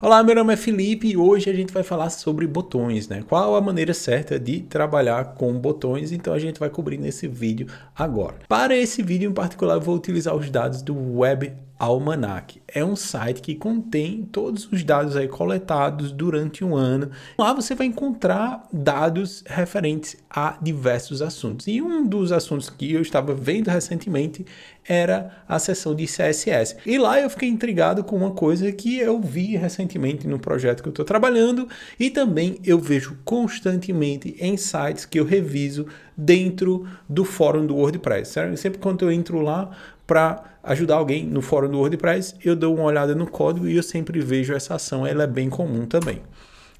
Olá, meu nome é Felipe e hoje a gente vai falar sobre botões, né? Qual a maneira certa de trabalhar com botões, então a gente vai cobrir nesse vídeo agora. Para esse vídeo em particular, eu vou utilizar os dados do Web Almanac. É um site que contém todos os dados aí coletados durante um ano. Lá você vai encontrar dados referentes a diversos assuntos. E um dos assuntos que eu estava vendo recentemente era a seção de CSS. E lá eu fiquei intrigado com uma coisa que eu vi recentemente no projeto que eu estou trabalhando e também eu vejo constantemente em sites que eu reviso dentro do fórum do WordPress. Certo? Sempre quando eu entro lá para ajudar alguém no fórum do WordPress, eu dou uma olhada no código e eu sempre vejo essa ação, ela é bem comum também.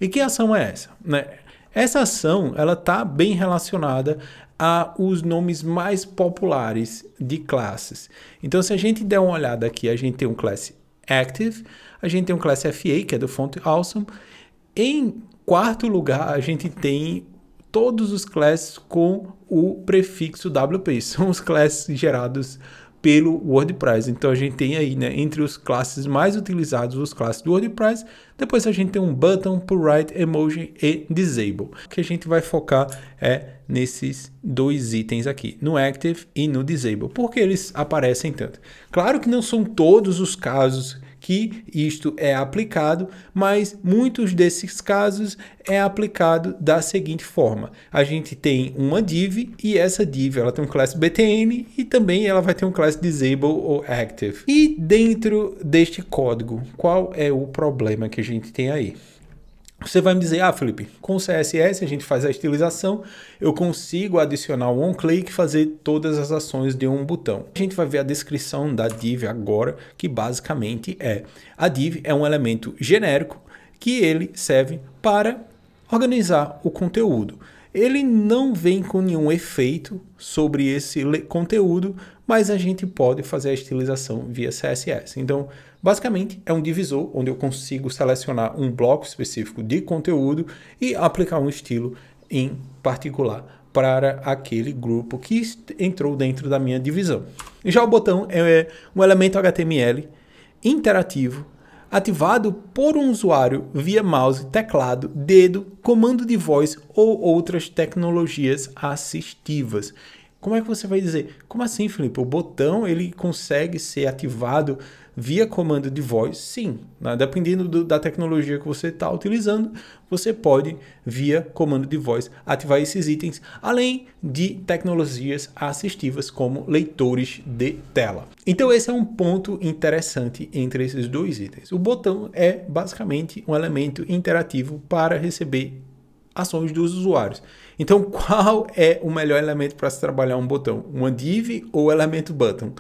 E que ação é essa? Né? Essa ação ela está bem relacionada a os nomes mais populares de classes. Então, se a gente der uma olhada aqui, a gente tem um class Active, a gente tem um class FA, que é do Font Awesome. Em quarto lugar, a gente tem todos os classes com o prefixo WP. São os classes gerados pelo WordPress. Então a gente tem aí, né, entre os classes mais utilizados, os classes do WordPress. Depois a gente tem um button, pull right, emoji e disable. O que a gente vai focar é nesses dois itens aqui, no active e no disable. Por que eles aparecem tanto? Claro que não são todos os casos que isto é aplicado, mas muitos desses casos é aplicado da seguinte forma. A gente tem uma div e essa div ela tem um class btn e também ela vai ter um class disable ou active. E dentro deste código, qual é o problema que a gente tem aí? Você vai me dizer, Felipe, com o CSS a gente faz a estilização, eu consigo adicionar um on-click e fazer todas as ações de um botão. A gente vai ver a descrição da div agora, que basicamente a div é um elemento genérico que ele serve para organizar o conteúdo. Ele não vem com nenhum efeito sobre esse conteúdo, mas a gente pode fazer a estilização via CSS. Então, basicamente, é um divisor onde eu consigo selecionar um bloco específico de conteúdo e aplicar um estilo em particular para aquele grupo que entrou dentro da minha divisão. Já o botão é um elemento HTML interativo, ativado por um usuário via mouse, teclado, dedo, comando de voz ou outras tecnologias assistivas. Como é que você vai dizer? Como assim, Felipe? O botão ele consegue ser ativado via comando de voz? Sim, né? Dependendo da tecnologia que você está utilizando, você pode, via comando de voz, ativar esses itens, além de tecnologias assistivas como leitores de tela. Então esse é um ponto interessante entre esses dois itens. O botão é basicamente um elemento interativo para receber ações dos usuários. Então, qual é o melhor elemento para se trabalhar um botão? Uma div ou o elemento button?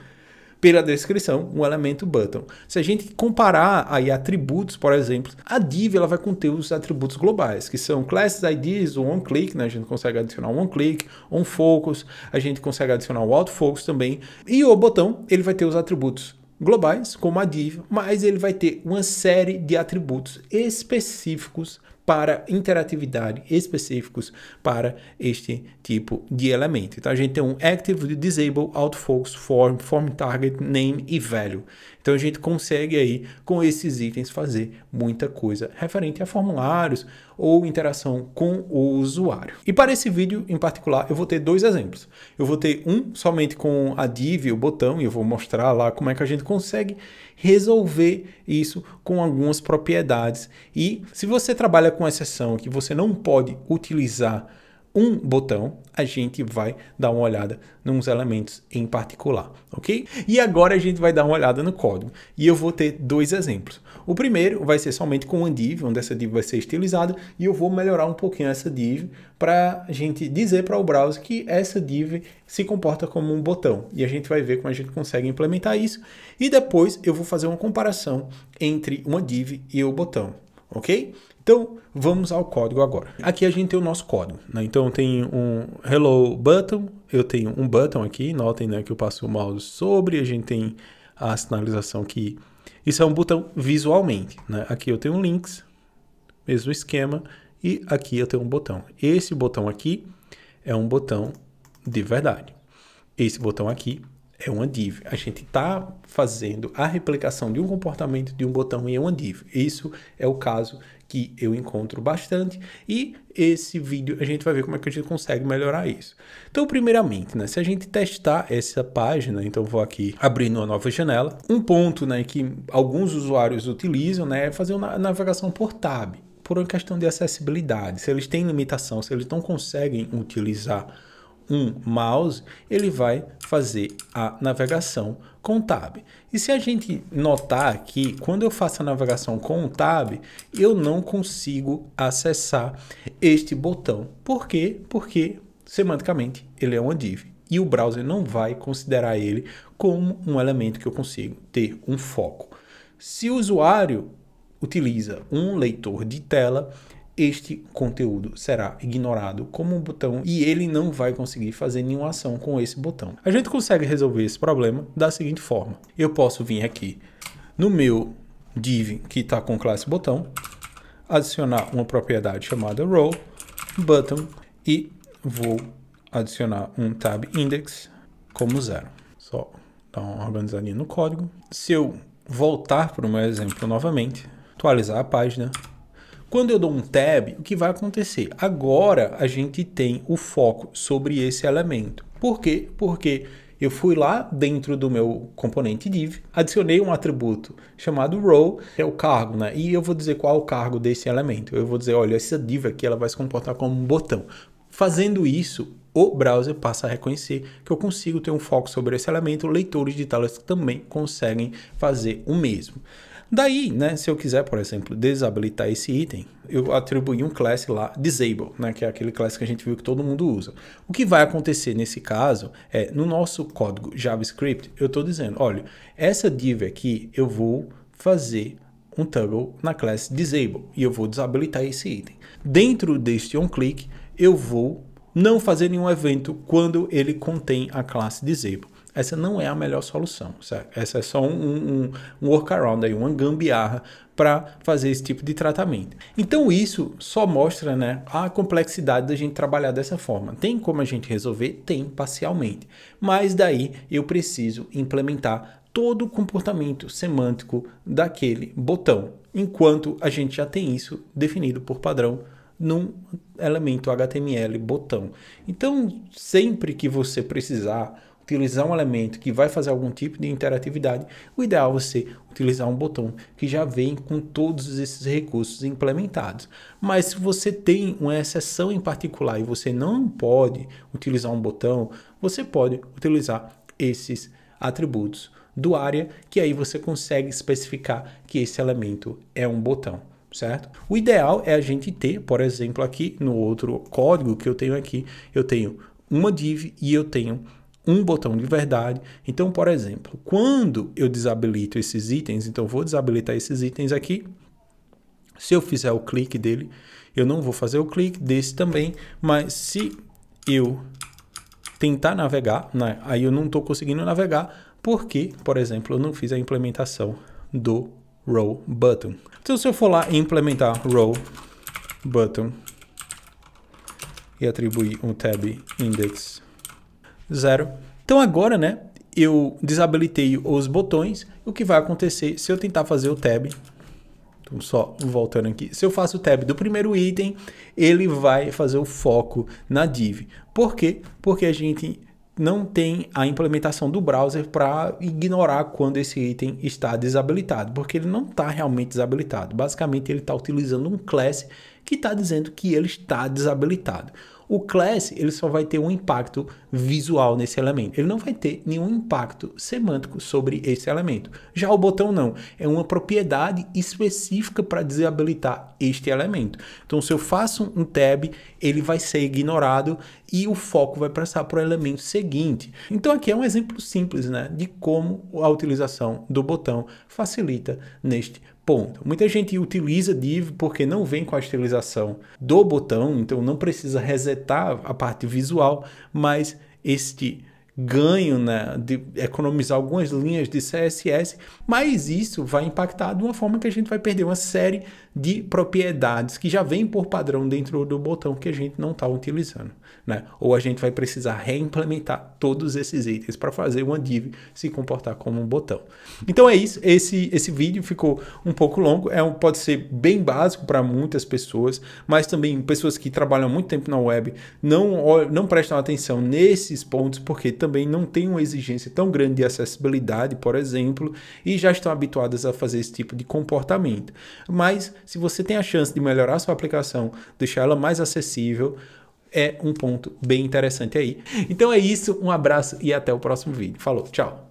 Pela descrição, um elemento button. Se a gente comparar aí atributos, por exemplo, a div ela vai conter os atributos globais, que são classes, IDs, o onClick, né? A gente consegue adicionar um onClick, onFocus, a gente consegue adicionar o autofocus também. E o botão, ele vai ter os atributos globais, como a div, mas ele vai ter uma série de atributos específicos para interatividade, específicos para este tipo de elemento. Então a gente tem um Active, Disable, Autofocus, Form, Form Target, Name e Value. Então a gente consegue aí com esses itens fazer muita coisa referente a formulários ou interação com o usuário. E para esse vídeo em particular eu vou ter dois exemplos. Eu vou ter um somente com a div, o botão, e eu vou mostrar lá como é que a gente consegue resolver isso com algumas propriedades. E se você trabalha com exceção que você não pode utilizar um botão, a gente vai dar uma olhada nos elementos em particular, ok? E agora a gente vai dar uma olhada no código e eu vou ter dois exemplos. O primeiro vai ser somente com uma div, onde essa div vai ser estilizada e eu vou melhorar um pouquinho essa div para a gente dizer para o browser que essa div se comporta como um botão e a gente vai ver como a gente consegue implementar isso e depois eu vou fazer uma comparação entre uma div e o botão, ok? Então, vamos ao código agora. Aqui a gente tem o nosso código, né? Então, tem um hello button, eu tenho um button aqui, notem, né, que eu passo o mouse sobre, a gente tem a sinalização que isso é um botão visualmente, né? Aqui eu tenho links, mesmo esquema, e aqui eu tenho um botão. Esse botão aqui é um botão de verdade. Esse botão aqui é uma div. A gente está fazendo a replicação de um comportamento de um botão em uma div. Isso é o caso que eu encontro bastante, e esse vídeo a gente vai ver como é que a gente consegue melhorar isso. Então, primeiramente, né, se a gente testar essa página, então vou aqui abrir uma nova janela. Um ponto, né, que alguns usuários utilizam, né, é fazer uma navegação por tab, por uma questão de acessibilidade. Se eles têm limitação, se eles não conseguem utilizar um mouse, ele vai fazer a navegação com tab. E se a gente notar aqui, quando eu faço a navegação com o tab, eu não consigo acessar este botão. Por quê? Porque semanticamente ele é uma div e o browser não vai considerar ele como um elemento que eu consigo ter um foco. Se o usuário utiliza um leitor de tela, este conteúdo será ignorado como um botão e ele não vai conseguir fazer nenhuma ação com esse botão. A gente consegue resolver esse problema da seguinte forma. Eu posso vir aqui no meu div que está com classe botão, adicionar uma propriedade chamada row button e vou adicionar um tab index como 0. Só dar uma organizadinha no código. Se eu voltar para o meu exemplo novamente, atualizar a página, quando eu dou um tab, o que vai acontecer? Agora a gente tem o foco sobre esse elemento. Por quê? Porque eu fui lá dentro do meu componente div, adicionei um atributo chamado row, que é o cargo, né? E eu vou dizer qual é o cargo desse elemento. Eu vou dizer, olha, essa div aqui ela vai se comportar como um botão. Fazendo isso, o browser passa a reconhecer que eu consigo ter um foco sobre esse elemento. Leitores de telas também conseguem fazer o mesmo. Daí, né, se eu quiser, por exemplo, desabilitar esse item, eu atribuí um class lá, disable, né, que é aquele class que a gente viu que todo mundo usa. O que vai acontecer nesse caso é, no nosso código JavaScript, eu estou dizendo, olha, essa div aqui eu vou fazer um toggle na classe disable e eu vou desabilitar esse item. Dentro deste onClick, eu vou não fazer nenhum evento quando ele contém a classe disable. Essa não é a melhor solução, certo? Essa é só um workaround, aí, uma gambiarra para fazer esse tipo de tratamento. Então isso só mostra, né, a complexidade da gente trabalhar dessa forma. Tem como a gente resolver? Tem, parcialmente. Mas daí eu preciso implementar todo o comportamento semântico daquele botão, enquanto a gente já tem isso definido por padrão num elemento HTML botão. Então, sempre que você precisar utilizar um elemento que vai fazer algum tipo de interatividade, o ideal é você utilizar um botão que já vem com todos esses recursos implementados. Mas se você tem uma exceção em particular e você não pode utilizar um botão, você pode utilizar esses atributos do ARIA, que aí você consegue especificar que esse elemento é um botão, certo? O ideal é a gente ter, por exemplo, aqui no outro código que eu tenho aqui, eu tenho uma div e eu tenho um botão de verdade. Então, por exemplo, quando eu desabilito esses itens, então vou desabilitar esses itens aqui. Se eu fizer o clique dele, eu não vou fazer o clique desse também, mas se eu tentar navegar, né, aí eu não estou conseguindo navegar, porque, por exemplo, eu não fiz a implementação do row button. Então, se eu for lá e implementar row button e atribuir um tab index 0. Então agora, né, eu desabilitei os botões. O que vai acontecer se eu tentar fazer o tab? Então, só voltando aqui. Se eu faço o tab do primeiro item, ele vai fazer o foco na div. Por quê? Porque a gente não tem a implementação do browser para ignorar quando esse item está desabilitado, porque ele não está realmente desabilitado. Basicamente, ele está utilizando um class que está dizendo que ele está desabilitado. O class ele só vai ter um impacto visual nesse elemento. Ele não vai ter nenhum impacto semântico sobre esse elemento. Já o botão não. É uma propriedade específica para desabilitar este elemento. Então, se eu faço um tab, ele vai ser ignorado e o foco vai passar para o elemento seguinte. Então, aqui é um exemplo simples, né, de como a utilização do botão facilita neste ponto. Muita gente utiliza div porque não vem com a estilização do botão, então não precisa resetar a parte visual, mas este ganho, né, de economizar algumas linhas de CSS, mas isso vai impactar de uma forma que a gente vai perder uma série de propriedades que já vem por padrão dentro do botão que a gente não está utilizando, né? Ou a gente vai precisar reimplementar todos esses itens para fazer uma div se comportar como um botão. Então é isso, esse vídeo ficou um pouco longo, pode ser bem básico para muitas pessoas, mas também pessoas que trabalham há muito tempo na web não prestam atenção nesses pontos, porque também não tem uma exigência tão grande de acessibilidade, por exemplo, e já estão habituadas a fazer esse tipo de comportamento. Mas se você tem a chance de melhorar sua aplicação, deixar ela mais acessível, é um ponto bem interessante aí. Então é isso, um abraço e até o próximo vídeo. Falou, tchau!